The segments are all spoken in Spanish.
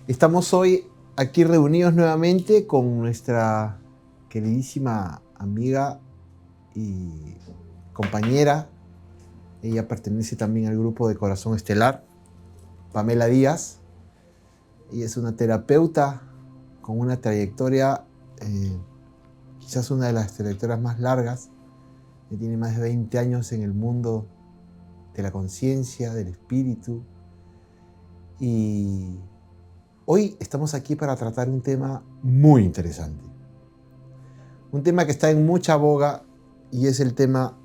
Estamos hoy aquí reunidos nuevamente con nuestra queridísima amiga y compañera. Ella pertenece también al grupo de Corazón Estelar, Pamela Díaz. Ella es una terapeuta con una trayectoria, quizás una de las trayectorias más largas. Ella tiene más de 20 años en el mundo de la conciencia, del espíritu. Y hoy estamos aquí para tratar un tema muy interesante. Un tema que está en mucha boga y es el tema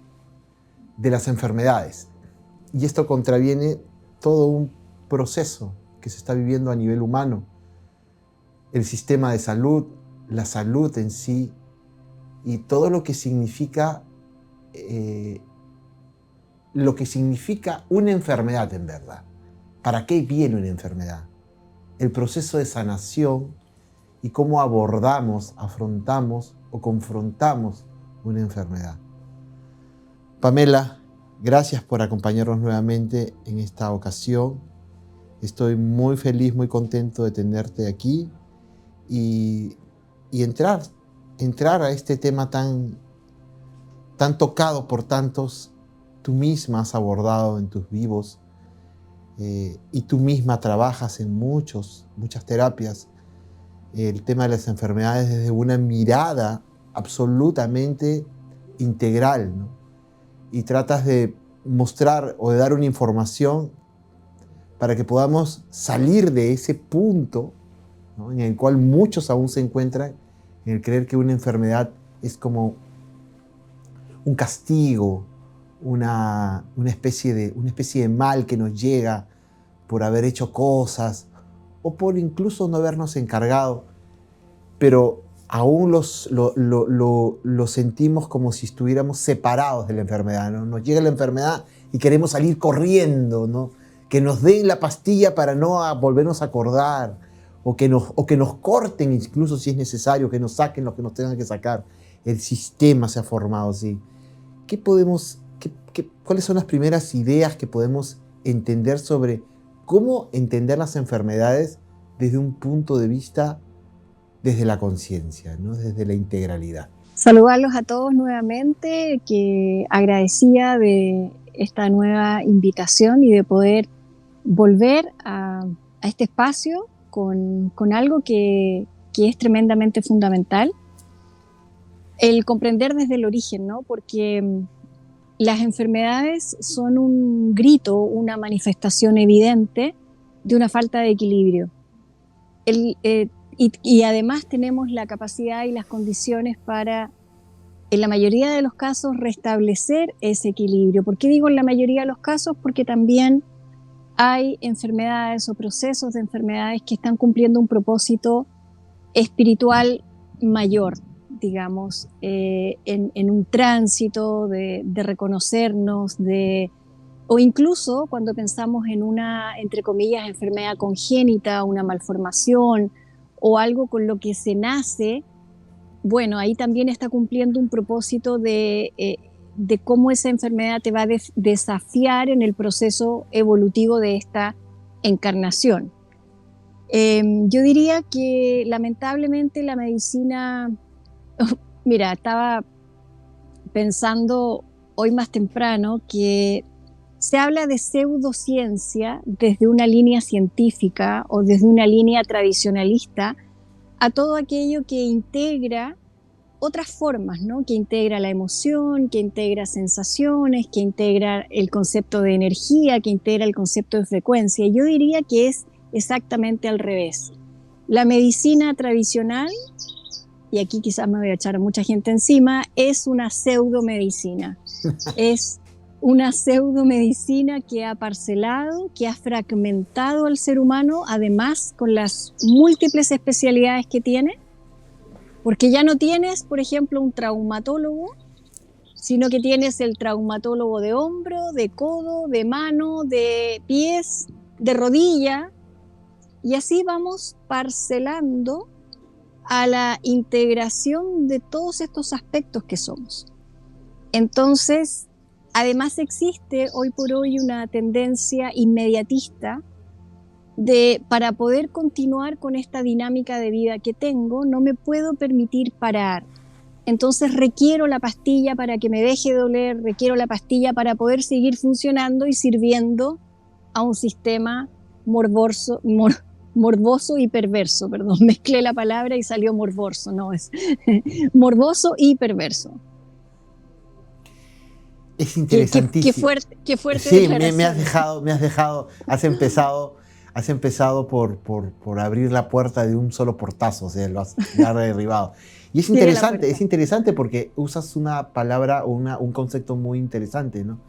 de las enfermedades. Y esto contraviene todo un proceso que se está viviendo a nivel humano. El sistema de salud, la salud en sí y todo lo que significa una enfermedad en verdad. ¿Para qué viene una enfermedad? El proceso de sanación y cómo abordamos, afrontamos o confrontamos una enfermedad. Pamela, gracias por acompañarnos nuevamente en esta ocasión. Estoy muy feliz, muy contento de tenerte aquí y entrar a este tema tan tocado por tantos. Tú misma has abordado en tus vivos y tú misma trabajas en muchas terapias el tema de las enfermedades desde una mirada absolutamente integral, ¿no? Y tratas de mostrar o de dar una información para que podamos salir de ese punto, ¿no?, en el cual muchos aún se encuentran, en el creer que una enfermedad es como un castigo, una especie de mal que nos llega por haber hecho cosas o por incluso no habernos encargado, pero aún lo sentimos como si estuviéramos separados de la enfermedad, ¿no? Nos llega la enfermedad y queremos salir corriendo, ¿no? Que nos den la pastilla para no volvernos a acordar, o que nos corten incluso si es necesario, que nos saquen lo que nos tengan que sacar. El sistema se ha formado así. ¿Cuáles son las primeras ideas que podemos entender sobre cómo entender las enfermedades desde un punto de vista, desde la conciencia, ¿no?, desde la integralidad? Saludarlos a todos nuevamente, que agradecía de esta nueva invitación y de poder volver a este espacio con algo que es tremendamente fundamental, el comprender desde el origen, ¿no? Porque las enfermedades son un grito, una manifestación evidente de una falta de equilibrio. Y además tenemos la capacidad y las condiciones para, en la mayoría de los casos, restablecer ese equilibrio. ¿Por qué digo en la mayoría de los casos? Porque también hay enfermedades o procesos de enfermedades que están cumpliendo un propósito espiritual mayor, digamos, en un tránsito de reconocernos, o incluso cuando pensamos en una, entre comillas, enfermedad congénita, una malformación o algo con lo que se nace, bueno, ahí también está cumpliendo un propósito de cómo esa enfermedad te va a desafiar en el proceso evolutivo de esta encarnación. Yo diría que lamentablemente la medicina, mira, estaba pensando hoy más temprano que se habla de pseudociencia desde una línea científica o desde una línea tradicionalista a todo aquello que integra otras formas, ¿no? Que integra la emoción, que integra sensaciones, que integra el concepto de energía, que integra el concepto de frecuencia. Yo diría que es exactamente al revés. La medicina tradicional, y aquí quizás me voy a echar a mucha gente encima, es una pseudomedicina. Es una pseudomedicina que ha parcelado, que ha fragmentado al ser humano, además con las múltiples especialidades que tiene, porque ya no tienes, por ejemplo, un traumatólogo, sino que tienes el traumatólogo de hombro, de codo, de mano, de pies, de rodilla, y así vamos parcelando a la integración de todos estos aspectos que somos. Entonces, además existe hoy por hoy una tendencia inmediatista para poder continuar con esta dinámica de vida que tengo, no me puedo permitir parar. Entonces requiero la pastilla para que me deje de doler, requiero la pastilla para poder seguir funcionando y sirviendo a un sistema morboso y perverso. Perdón, mezclé la palabra y salió morboso, no es morboso y perverso. Es interesantísimo. Qué fuerte sí, me has dejado, has empezado por abrir la puerta de un solo portazo, o sea, lo has derribado. Y es interesante porque usas una palabra o un concepto muy interesante, ¿no?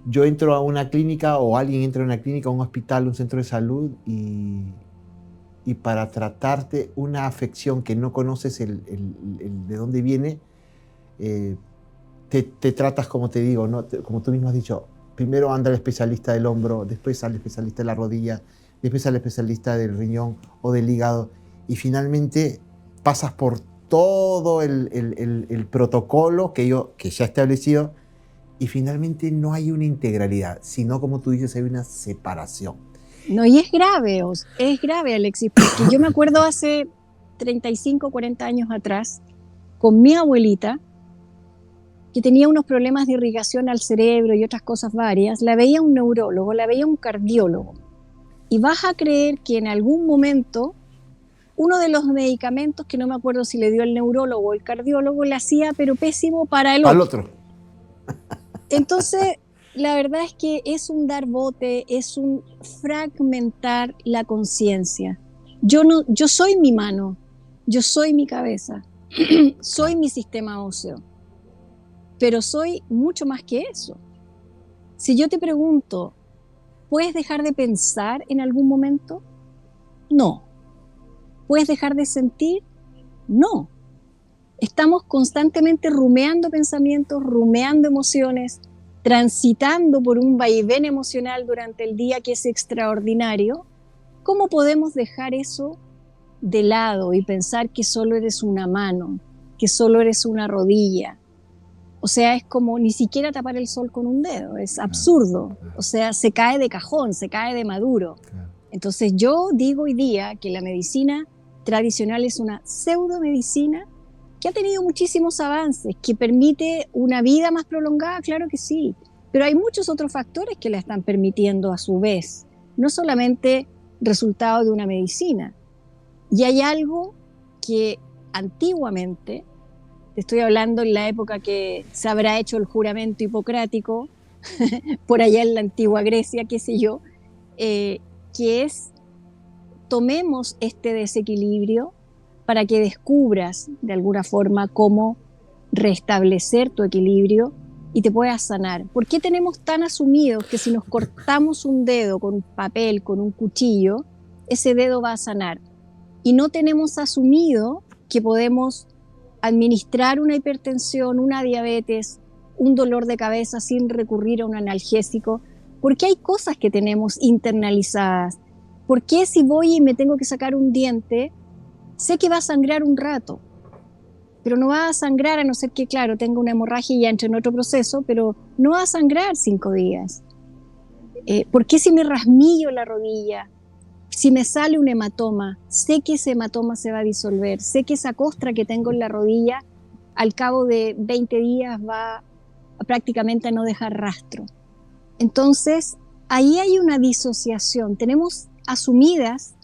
Yo entro a una clínica o alguien entra a una clínica, a un hospital, un centro de salud y para tratarte una afección que no conoces el de dónde viene, te tratas como te digo, ¿no? Como tú mismo has dicho, primero anda el especialista del hombro, después al especialista de la rodilla, después al especialista del riñón o del hígado y finalmente pasas por todo el protocolo que ya establecido y finalmente no hay una integralidad, sino como tú dices, hay una separación. No, y es grave, Alexis, porque yo me acuerdo hace 35, 40 años atrás, con mi abuelita, que tenía unos problemas de irrigación al cerebro y otras cosas varias, la veía un neurólogo, la veía un cardiólogo. Y vas a creer que en algún momento uno de los medicamentos, que no me acuerdo si le dio el neurólogo o el cardiólogo, le hacía pero pésimo para el otro. Entonces, la verdad es que es un dar bote, es un fragmentar la conciencia. Yo soy mi mano, yo soy mi cabeza, soy mi sistema óseo, pero soy mucho más que eso. Si yo te pregunto, ¿puedes dejar de pensar en algún momento? No. ¿Puedes dejar de sentir? No. Estamos constantemente rumeando pensamientos, rumeando emociones, transitando por un vaivén emocional durante el día que es extraordinario. ¿Cómo podemos dejar eso de lado y pensar que solo eres una mano, que solo eres una rodilla? O sea, es como ni siquiera tapar el sol con un dedo, es absurdo. O sea, se cae de cajón, se cae de maduro. Entonces yo digo hoy día que la medicina tradicional es una pseudomedicina que ha tenido muchísimos avances, que permite una vida más prolongada, claro que sí, pero hay muchos otros factores que la están permitiendo a su vez, no solamente resultado de una medicina. Y hay algo que antiguamente, te estoy hablando en la época que se habrá hecho el juramento hipocrático, por allá en la antigua Grecia, qué sé yo, que es, tomemos este desequilibrio para que descubras de alguna forma cómo restablecer tu equilibrio y te puedas sanar. ¿Por qué tenemos tan asumidos que si nos cortamos un dedo con un papel, con un cuchillo, ese dedo va a sanar? Y no tenemos asumido que podemos administrar una hipertensión, una diabetes, un dolor de cabeza sin recurrir a un analgésico, porque hay cosas que tenemos internalizadas. ¿Por qué si voy y me tengo que sacar un diente, sé que va a sangrar un rato, pero no va a sangrar a no ser que, claro, tenga una hemorragia y ya entre en otro proceso, pero no va a sangrar 5 días? ¿Por qué si me rasmillo la rodilla, si me sale un hematoma, sé que ese hematoma se va a disolver, sé que esa costra que tengo en la rodilla al cabo de 20 días va prácticamente a no dejar rastro? Entonces, ahí hay una disociación. Tenemos asumidas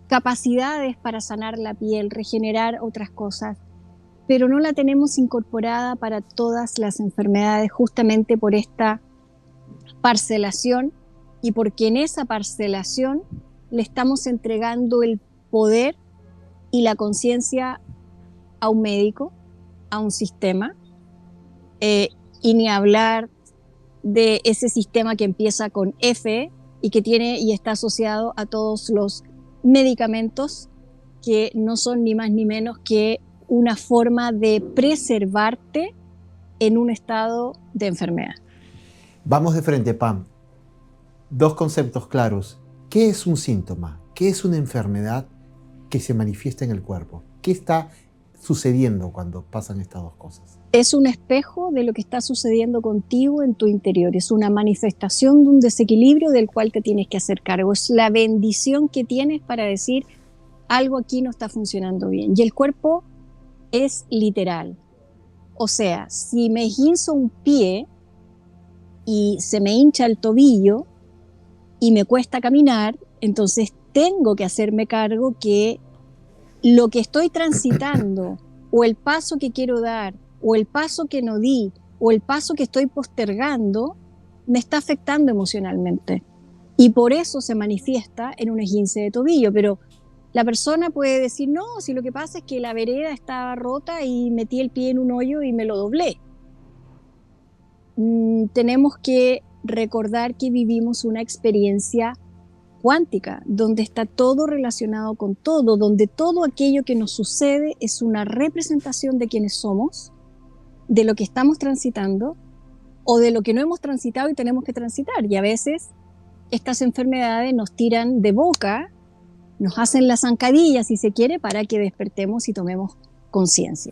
capacidades para sanar la piel, regenerar otras cosas, pero no la tenemos incorporada para todas las enfermedades justamente por esta parcelación y porque en esa parcelación le estamos entregando el poder y la conciencia a un médico, a un sistema, y ni hablar de ese sistema que empieza con F y que tiene y está asociado a todos los medicamentos que no son ni más ni menos que una forma de preservarte en un estado de enfermedad. Vamos de frente, Pam. 2 conceptos claros. ¿Qué es un síntoma? ¿Qué es una enfermedad que se manifiesta en el cuerpo? ¿Qué está sucediendo cuando pasan estas dos cosas? Es un espejo de lo que está sucediendo contigo en tu interior. Es una manifestación de un desequilibrio del cual te tienes que hacer cargo. Es la bendición que tienes para decir, algo aquí no está funcionando bien. Y el cuerpo es literal. O sea, si me esguinzo un pie y se me hincha el tobillo y me cuesta caminar, entonces tengo que hacerme cargo que lo que estoy transitando, o el paso que quiero dar, o el paso que no di, o el paso que estoy postergando, me está afectando emocionalmente. Y por eso se manifiesta en un esguince de tobillo. Pero la persona puede decir, no, si lo que pasa es que la vereda estaba rota y metí el pie en un hoyo y me lo doblé. Tenemos que recordar que vivimos una experiencia cuántica, donde está todo relacionado con todo, donde todo aquello que nos sucede es una representación de quienes somos, de lo que estamos transitando o de lo que no hemos transitado y tenemos que transitar. Y a veces estas enfermedades nos tiran de boca, nos hacen la zancadilla, si se quiere, para que despertemos y tomemos conciencia.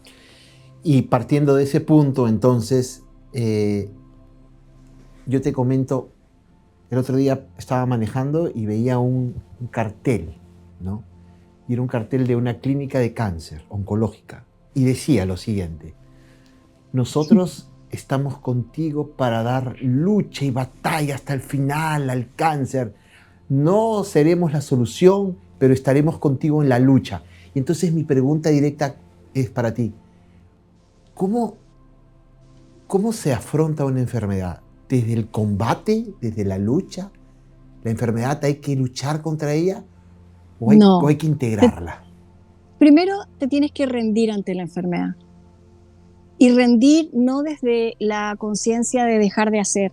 Y partiendo de ese punto, entonces, yo te comento, el otro día estaba manejando y veía un cartel, ¿no? Y era un cartel de una clínica de cáncer oncológica. Y decía lo siguiente: nosotros estamos contigo para dar lucha y batalla hasta el final al cáncer. No seremos la solución, pero estaremos contigo en la lucha. Y entonces mi pregunta directa es para ti: ¿cómo se afronta una enfermedad? ¿Desde el combate, desde la lucha? ¿La enfermedad hay que luchar contra ella o hay que integrarla? Primero te tienes que rendir ante la enfermedad. Y rendir no desde la conciencia de dejar de hacer,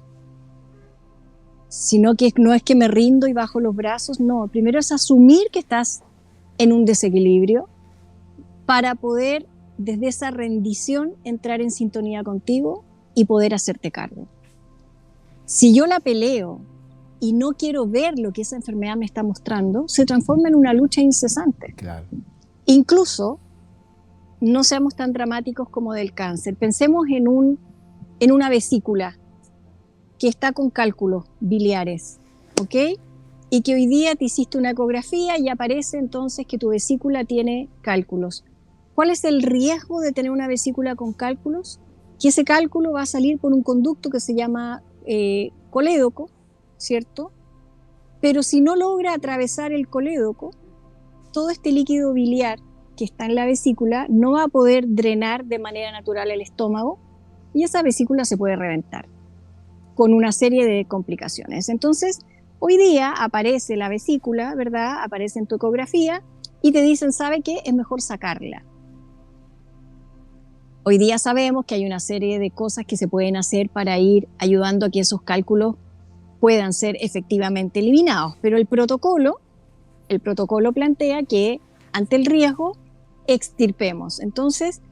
sino que no es que me rindo y bajo los brazos, no. Primero es asumir que estás en un desequilibrio para poder, desde esa rendición, entrar en sintonía contigo y poder hacerte cargo. Si yo la peleo y no quiero ver lo que esa enfermedad me está mostrando, se transforma en una lucha incesante. Claro. Incluso, no seamos tan dramáticos como del cáncer. Pensemos en una vesícula que está con cálculos biliares, ¿ok? Y que hoy día te hiciste una ecografía y aparece entonces que tu vesícula tiene cálculos. ¿Cuál es el riesgo de tener una vesícula con cálculos? Que ese cálculo va a salir por un conducto que se llama colédoco, ¿cierto? Pero si no logra atravesar el colédoco, todo este líquido biliar que está en la vesícula no va a poder drenar de manera natural el estómago y esa vesícula se puede reventar con una serie de complicaciones. Entonces, hoy día aparece la vesícula, ¿verdad? Aparece en tu ecografía y te dicen, ¿sabe qué? Es mejor sacarla. Hoy día sabemos que hay una serie de cosas que se pueden hacer para ir ayudando a que esos cálculos puedan ser efectivamente eliminados, pero el protocolo plantea que ante el riesgo extirpemos. Entonces,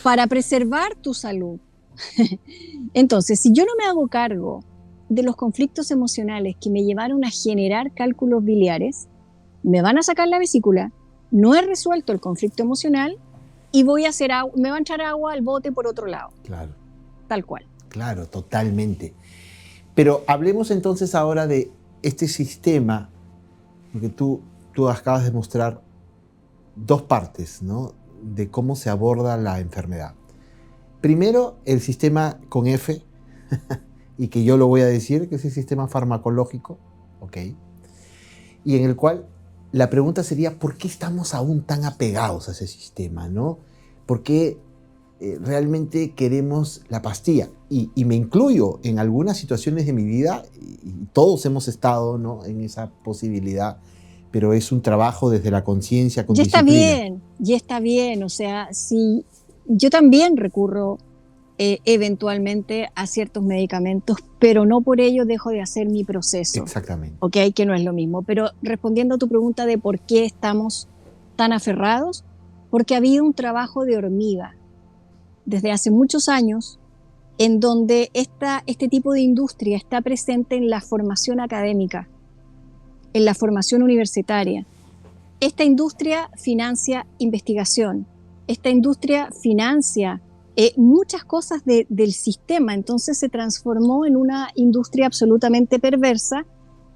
para preservar tu salud, entonces, si yo no me hago cargo de los conflictos emocionales que me llevaron a generar cálculos biliares, me van a sacar la vesícula, no he resuelto el conflicto emocional y me va a echar agua al bote por otro lado. Claro. Tal cual. Claro, totalmente. Pero hablemos entonces ahora de este sistema, porque tú acabas de mostrar dos partes, ¿no?, de cómo se aborda la enfermedad. Primero, el sistema con F, y que yo lo voy a decir, que es el sistema farmacológico, ¿ok? Y en el cual la pregunta sería, ¿por qué estamos aún tan apegados a ese sistema, ¿no? ¿Por qué realmente queremos la pastilla? Y me incluyo en algunas situaciones de mi vida, y todos hemos estado, ¿no?, en esa posibilidad, pero es un trabajo desde la conciencia con disciplina. Ya está bien, o sea, si yo también recurro eventualmente a ciertos medicamentos, pero no por ello dejo de hacer mi proceso. Exactamente. Ok, que no es lo mismo. Pero respondiendo a tu pregunta de por qué estamos tan aferrados, porque ha habido un trabajo de hormiga desde hace muchos años en donde este tipo de industria está presente en la formación académica, en la formación universitaria. Esta industria financia investigación, esta industria financia muchas cosas del sistema, entonces se transformó en una industria absolutamente perversa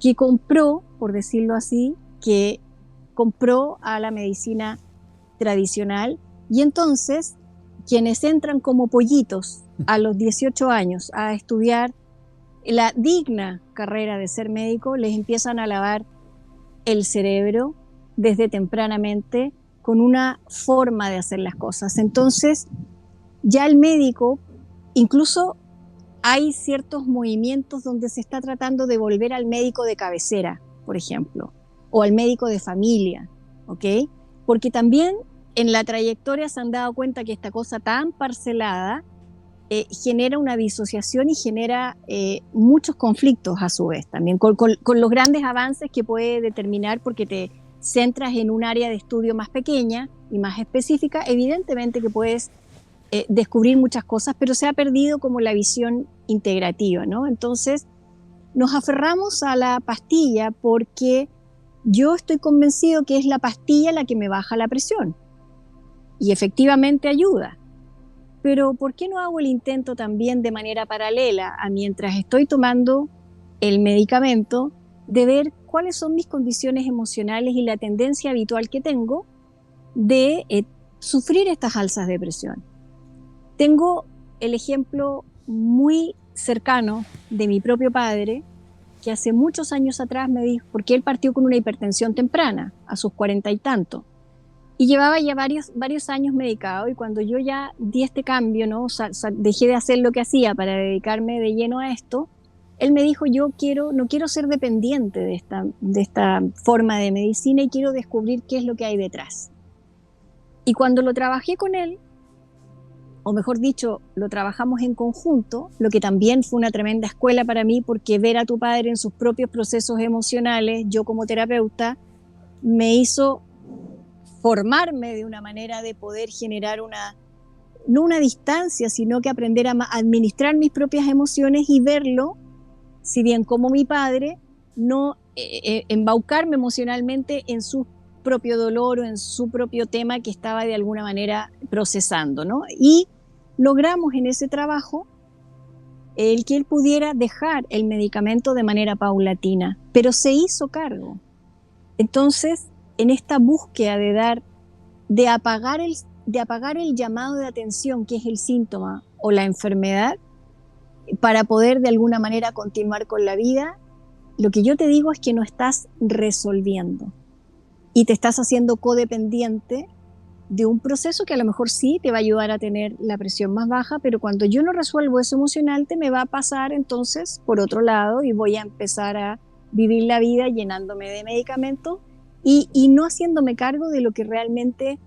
que compró, por decirlo así, que compró a la medicina tradicional, y entonces quienes entran como pollitos a los 18 años a estudiar la digna carrera de ser médico, les empiezan a lavar el cerebro desde tempranamente con una forma de hacer las cosas. Entonces, ya el médico, incluso hay ciertos movimientos donde se está tratando de volver al médico de cabecera, por ejemplo, o al médico de familia, ¿ok? Porque también en la trayectoria se han dado cuenta que esta cosa tan parcelada genera una disociación y genera muchos conflictos a su vez, también con los grandes avances que puede determinar, porque te centras en un área de estudio más pequeña y más específica, evidentemente que puedes descubrir muchas cosas, pero se ha perdido como la visión integrativa, ¿no? Entonces nos aferramos a la pastilla porque yo estoy convencido que es la pastilla la que me baja la presión y efectivamente ayuda. Pero ¿por qué no hago el intento también de manera paralela a mientras estoy tomando el medicamento, de ver cuáles son mis condiciones emocionales y la tendencia habitual que tengo de sufrir estas alzas de presión? Tengo el ejemplo muy cercano de mi propio padre, que hace muchos años atrás me dijo, porque él partió con una hipertensión temprana, a sus 40 y tanto, y llevaba ya varios años medicado, y cuando yo ya di este cambio, ¿no? Dejé de hacer lo que hacía para dedicarme de lleno a esto, él me dijo, no quiero ser dependiente de esta forma de medicina y quiero descubrir qué es lo que hay detrás. Y cuando lo trabajé con él, o mejor dicho, lo trabajamos en conjunto, lo que también fue una tremenda escuela para mí, porque ver a tu padre en sus propios procesos emocionales, yo como terapeuta, me hizo formarme de una manera de poder generar no una distancia, sino que aprender a administrar mis propias emociones y verlo, si bien como mi padre, no embaucarme emocionalmente en su propio dolor o en su propio tema que estaba de alguna manera procesando, ¿no? Y logramos en ese trabajo el que él pudiera dejar el medicamento de manera paulatina, pero se hizo cargo. Entonces, en esta búsqueda de apagar el llamado de atención, que es el síntoma o la enfermedad, para poder de alguna manera continuar con la vida, lo que yo te digo es que no estás resolviendo y te estás haciendo codependiente de un proceso que a lo mejor sí te va a ayudar a tener la presión más baja, pero cuando yo no resuelvo eso emocional, me va a pasar entonces por otro lado y voy a empezar a vivir la vida llenándome de medicamentos y no haciéndome cargo de lo que realmente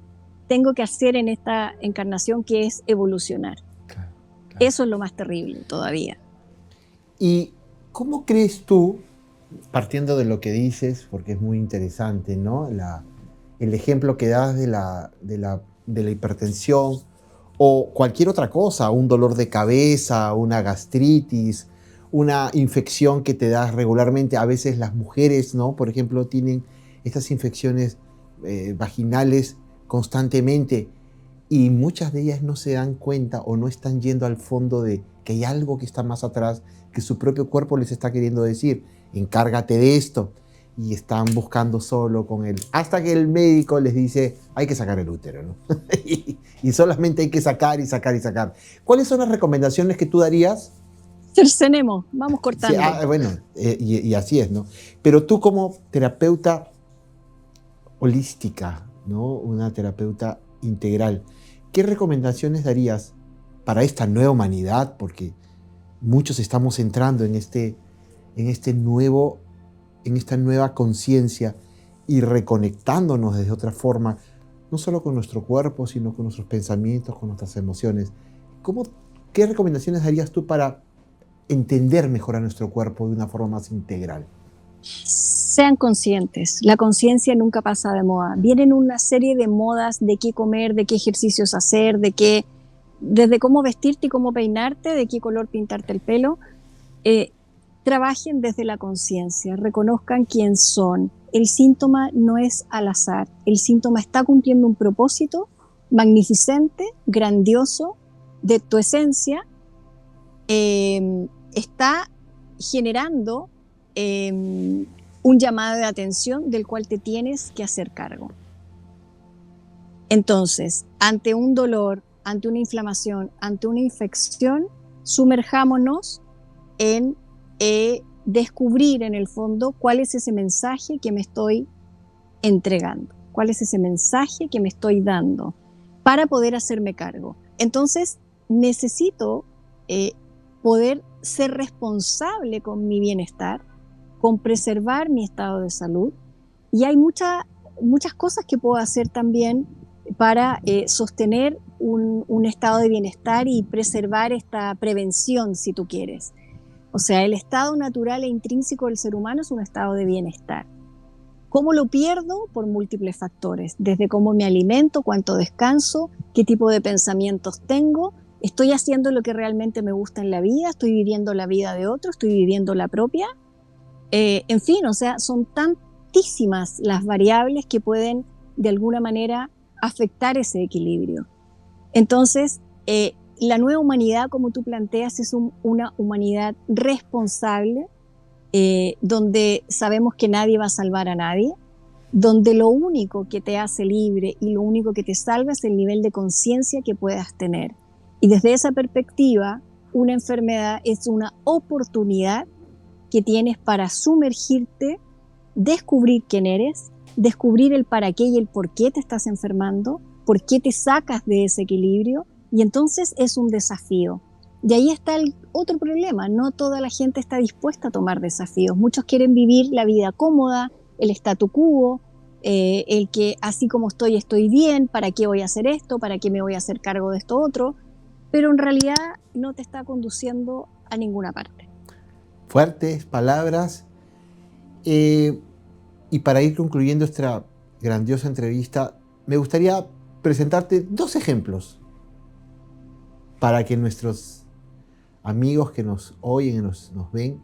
tengo que hacer en esta encarnación, que es evolucionar. Claro. Eso es lo más terrible todavía. ¿Y cómo crees tú, partiendo de lo que dices, porque es muy interesante, ¿no? El ejemplo que das de la hipertensión o cualquier otra cosa, un dolor de cabeza, una gastritis, una infección que te das regularmente. A veces las mujeres, ¿no? Por ejemplo, tienen estas infecciones vaginales constantemente y muchas de ellas no se dan cuenta o no están yendo al fondo de que hay algo que está más atrás, que su propio cuerpo les está queriendo decir, encárgate de esto. Y están buscando solo con él, hasta que el médico les dice, hay que sacar el útero, ¿no? y solamente hay que sacar y sacar y sacar. ¿Cuáles son las recomendaciones que tú darías? Cercenemos, vamos cortando. Sí, bueno, y así es, ¿no? Pero tú como terapeuta holística, ¿no? Una terapeuta integral, ¿qué recomendaciones darías para esta nueva humanidad? Porque muchos estamos entrando en esta nueva conciencia y reconectándonos de otra forma, no solo con nuestro cuerpo, sino con nuestros pensamientos, con nuestras emociones. ¿Qué recomendaciones darías tú para entender mejor a nuestro cuerpo de una forma más integral? Sean conscientes. La conciencia nunca pasa de moda. Vienen una serie de modas de qué comer, de qué ejercicios hacer, desde cómo vestirte y cómo peinarte, de qué color pintarte el pelo. Trabajen desde la conciencia, reconozcan quién son. El síntoma no es al azar, el síntoma está cumpliendo un propósito magnificente, grandioso, de tu esencia, está generando un llamado de atención del cual te tienes que hacer cargo. Entonces, ante un dolor, ante una inflamación, ante una infección, sumerjámonos en descubrir en el fondo cuál es ese mensaje que me estoy entregando, cuál es ese mensaje que me estoy dando para poder hacerme cargo. Entonces, necesito poder ser responsable con mi bienestar, con preservar mi estado de salud, y hay muchas cosas que puedo hacer también para sostener un estado de bienestar y preservar esta prevención, si tú quieres. O sea, el estado natural e intrínseco del ser humano es un estado de bienestar. ¿Cómo lo pierdo? Por múltiples factores, desde cómo me alimento, cuánto descanso, qué tipo de pensamientos tengo, estoy haciendo lo que realmente me gusta en la vida, estoy viviendo la vida de otro, estoy viviendo la propia. En fin, o sea, son tantísimas las variables que pueden de alguna manera afectar ese equilibrio. Entonces, la nueva humanidad, como tú planteas, es una humanidad responsable, donde sabemos que nadie va a salvar a nadie, donde lo único que te hace libre y lo único que te salva es el nivel de conciencia que puedas tener. Y desde esa perspectiva, una enfermedad es una oportunidad que tienes para sumergirte, descubrir quién eres, descubrir el para qué y el por qué te estás enfermando, por qué te sacas de ese equilibrio, y entonces es un desafío. Y ahí está el otro problema, no toda la gente está dispuesta a tomar desafíos. Muchos quieren vivir la vida cómoda, el statu quo, el que así como estoy bien, ¿para qué voy a hacer esto? ¿Para qué me voy a hacer cargo de esto otro? Pero en realidad no te está conduciendo a ninguna parte. Fuertes palabras. Y para ir concluyendo esta grandiosa entrevista, me gustaría presentarte 2 ejemplos para que nuestros amigos que nos oyen y nos ven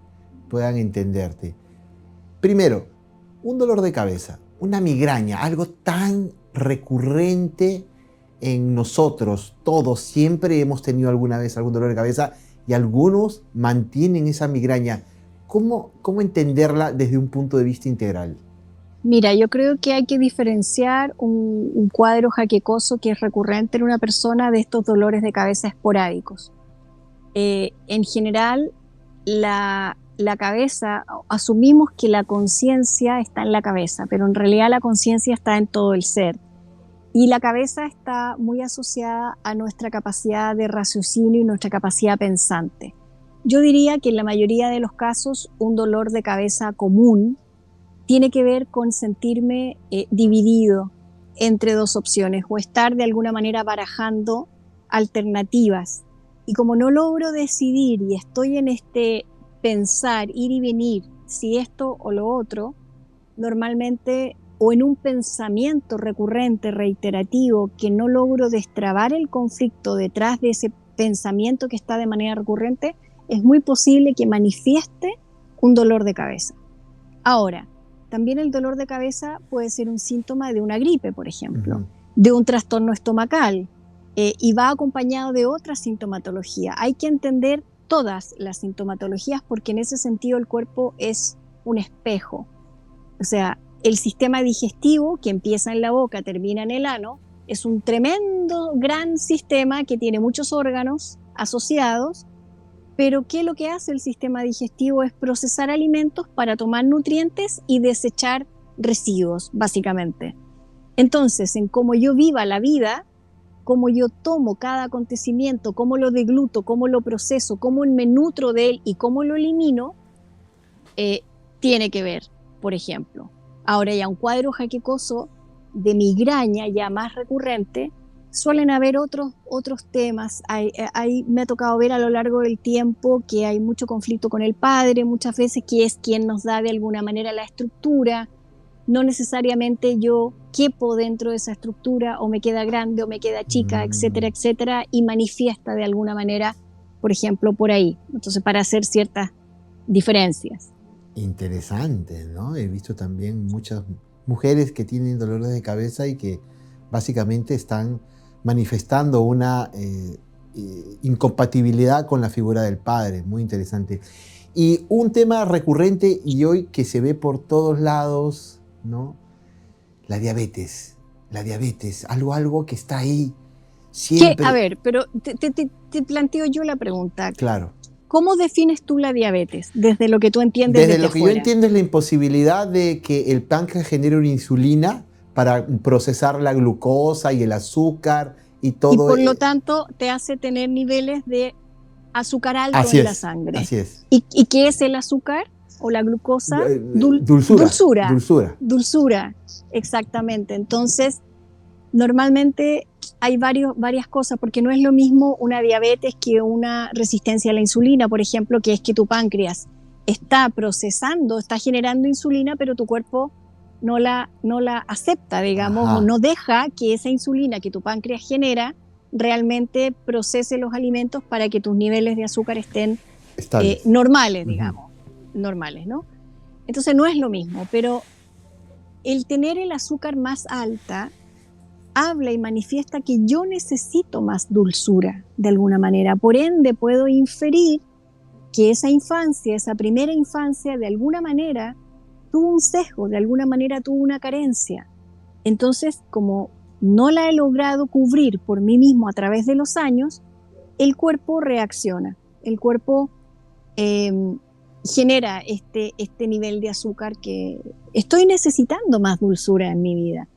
puedan entenderte. Primero, un dolor de cabeza, una migraña, algo tan recurrente en nosotros. Todos siempre hemos tenido alguna vez algún dolor de cabeza y algunos mantienen esa migraña. ¿Cómo entenderla desde un punto de vista integral? Mira, yo creo que hay que diferenciar un cuadro jaquecoso que es recurrente en una persona de estos dolores de cabeza esporádicos. En general, la cabeza, asumimos que la conciencia está en la cabeza, pero en realidad la conciencia está en todo el ser. Y la cabeza está muy asociada a nuestra capacidad de raciocinio y nuestra capacidad pensante. Yo diría que en la mayoría de los casos, un dolor de cabeza común tiene que ver con sentirme dividido entre 2 opciones o estar de alguna manera barajando alternativas. Y como no logro decidir y estoy en este pensar, ir y venir, si esto o lo otro, normalmente, o en un pensamiento recurrente, reiterativo, que no logro destrabar el conflicto detrás de ese pensamiento que está de manera recurrente, es muy posible que manifieste un dolor de cabeza. Ahora, también el dolor de cabeza puede ser un síntoma de una gripe, por ejemplo, de un trastorno estomacal, y va acompañado de otra sintomatología. Hay que entender todas las sintomatologías porque en ese sentido el cuerpo es un espejo. O sea, el sistema digestivo que empieza en la boca, termina en el ano, es un tremendo, gran sistema que tiene muchos órganos asociados, pero ¿qué es lo que hace el sistema digestivo? Es procesar alimentos para tomar nutrientes y desechar residuos, básicamente. Entonces, en cómo yo viva la vida, cómo yo tomo cada acontecimiento, cómo lo degluto, cómo lo proceso, cómo me nutro de él y cómo lo elimino, tiene que ver, por ejemplo. Ahora ya un cuadro jaquecoso de migraña ya más recurrente, suelen haber otros temas. Me ha tocado ver a lo largo del tiempo que hay mucho conflicto con el padre, muchas veces, que es quien nos da de alguna manera la estructura. No necesariamente yo quepo dentro de esa estructura, o me queda grande o me queda chica, etcétera, etcétera, y manifiesta de alguna manera, por ejemplo, por ahí. Entonces, para hacer ciertas diferencias. Interesante, ¿no? He visto también muchas mujeres que tienen dolores de cabeza y que básicamente están manifestando una incompatibilidad con la figura del padre. Muy interesante. Y un tema recurrente y hoy que se ve por todos lados, ¿no? La diabetes, algo que está ahí siempre. A ver, pero te planteo yo la pregunta. Claro. ¿Cómo defines tú la diabetes desde lo que tú entiendes Desde lo que afuera? yo entiendo es la imposibilidad de que el páncreas genere una insulina para procesar la glucosa y el azúcar y todo. Y por lo tanto te hace tener niveles de azúcar alto en la sangre. Así es. ¿Y qué es el azúcar o la glucosa? Dulzura. Dulzura, exactamente. Entonces, normalmente hay varias cosas, porque no es lo mismo una diabetes que una resistencia a la insulina, por ejemplo, que es que tu páncreas está procesando, está generando insulina, pero tu cuerpo no la acepta, digamos, o no deja que esa insulina que tu páncreas genera realmente procese los alimentos para que tus niveles de azúcar estén normales, digamos, normales, ¿no? Entonces no es lo mismo, pero el tener el azúcar más alta habla y manifiesta que yo necesito más dulzura de alguna manera. Por ende, puedo inferir que esa infancia, esa primera infancia, de alguna manera tuvo un sesgo, de alguna manera tuvo una carencia. Entonces, como no la he logrado cubrir por mí mismo a través de los años, el cuerpo reacciona. El cuerpo genera este nivel de azúcar que estoy necesitando más dulzura en mi vida.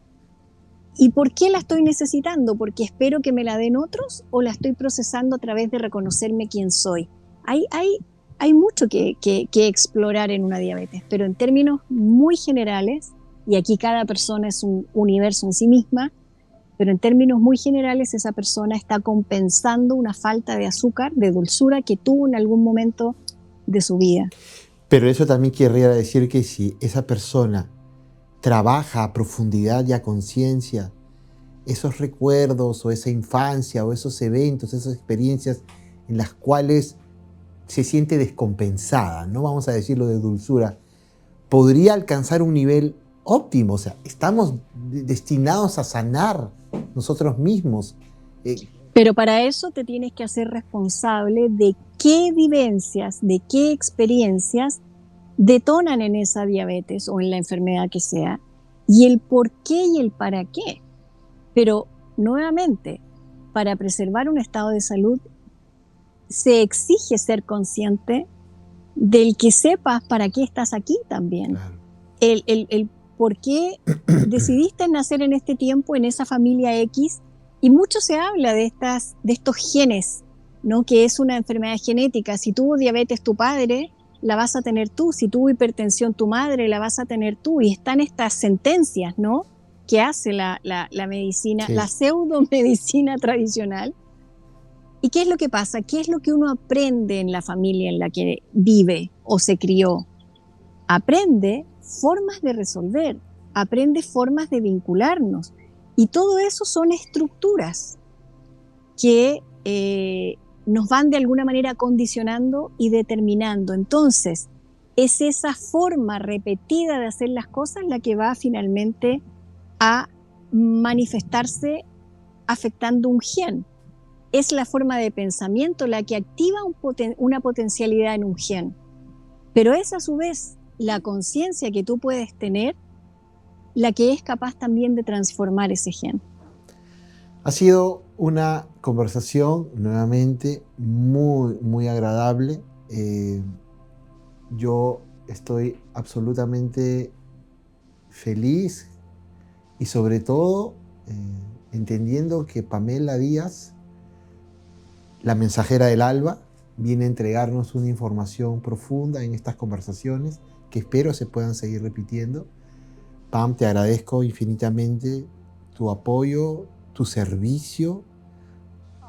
¿Y por qué la estoy necesitando? ¿Porque espero que me la den otros o la estoy procesando a través de reconocerme quién soy? Hay mucho que explorar en una diabetes, pero en términos muy generales, y aquí cada persona es un universo en sí misma, pero en términos muy generales esa persona está compensando una falta de azúcar, de dulzura que tuvo en algún momento de su vida. Pero eso también querría decir que si esa persona trabaja a profundidad y a conciencia esos recuerdos o esa infancia o esos eventos, esas experiencias en las cuales se siente descompensada, no vamos a decirlo de dulzura, podría alcanzar un nivel óptimo. O sea, estamos destinados a sanar nosotros mismos. Pero para eso te tienes que hacer responsable de qué vivencias, de qué experiencias detonan en esa diabetes o en la enfermedad que sea, y el por qué y el para qué. Pero nuevamente, para preservar un estado de salud, se exige ser consciente del que sepas para qué estás aquí también. Claro. El por qué decidiste nacer en este tiempo, en esa familia X, y mucho se habla de estos genes, ¿no? Que es una enfermedad genética. Si tuvo diabetes tu padre, la vas a tener tú. Si tuvo hipertensión tu madre, la vas a tener tú. Y están estas sentencias, ¿no?, que hace la medicina, sí, la pseudomedicina tradicional. ¿Y qué es lo que pasa? ¿Qué es lo que uno aprende en la familia en la que vive o se crió? Aprende formas de resolver, aprende formas de vincularnos. Y todo eso son estructuras que nos van de alguna manera condicionando y determinando. Entonces, es esa forma repetida de hacer las cosas la que va finalmente a manifestarse afectando un gen. Es la forma de pensamiento la que activa una potencialidad en un gen. Pero es a su vez la conciencia que tú puedes tener la que es capaz también de transformar ese gen. Ha sido una conversación nuevamente muy, muy agradable. Yo estoy absolutamente feliz y sobre todo entendiendo que Pamela Díaz, la mensajera del alba, viene a entregarnos una información profunda en estas conversaciones que espero se puedan seguir repitiendo. Pam, te agradezco infinitamente tu apoyo, tu servicio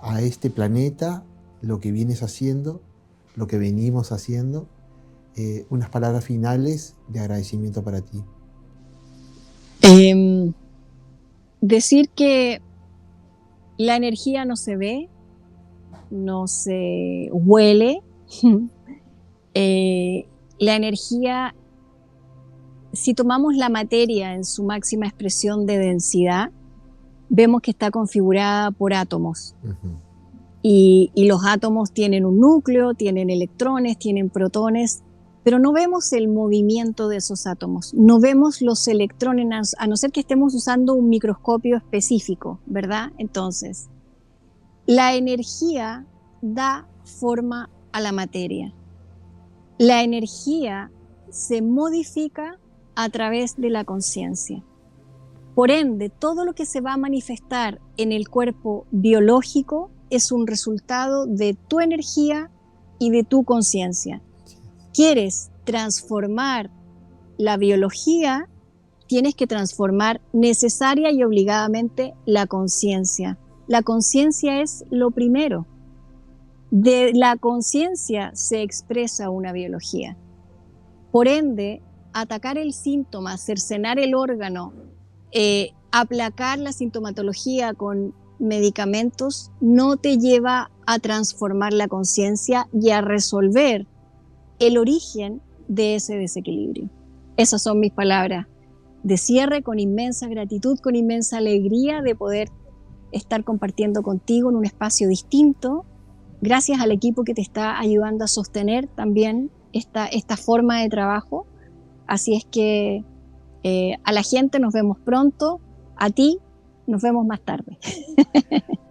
a este planeta, lo que vienes haciendo, lo que venimos haciendo. Unas palabras finales de agradecimiento para ti. Decir que la energía no se ve, no se huele. La energía, si tomamos la materia en su máxima expresión de densidad, vemos que está configurada por átomos. Ujú. Y los átomos tienen un núcleo, tienen electrones, tienen protones, pero no vemos el movimiento de esos átomos, no vemos los electrones, a no ser que estemos usando un microscopio específico, ¿verdad? Entonces, la energía da forma a la materia. La energía se modifica a través de la conciencia. Por ende, todo lo que se va a manifestar en el cuerpo biológico es un resultado de tu energía y de tu conciencia. ¿Quieres transformar la biología? Tienes que transformar necesaria y obligadamente la conciencia. La conciencia es lo primero. De la conciencia se expresa una biología. Por ende, atacar el síntoma, cercenar el órgano, aplacar la sintomatología con medicamentos no te lleva a transformar la conciencia y a resolver el origen de ese desequilibrio. Esas son mis palabras de cierre, con inmensa gratitud, con inmensa alegría de poder estar compartiendo contigo en un espacio distinto, gracias al equipo que te está ayudando a sostener también esta forma de trabajo. Así es que a la gente nos vemos pronto, a ti nos vemos más tarde.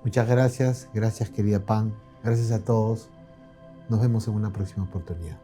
Muchas gracias querida Pam, gracias a todos, nos vemos en una próxima oportunidad.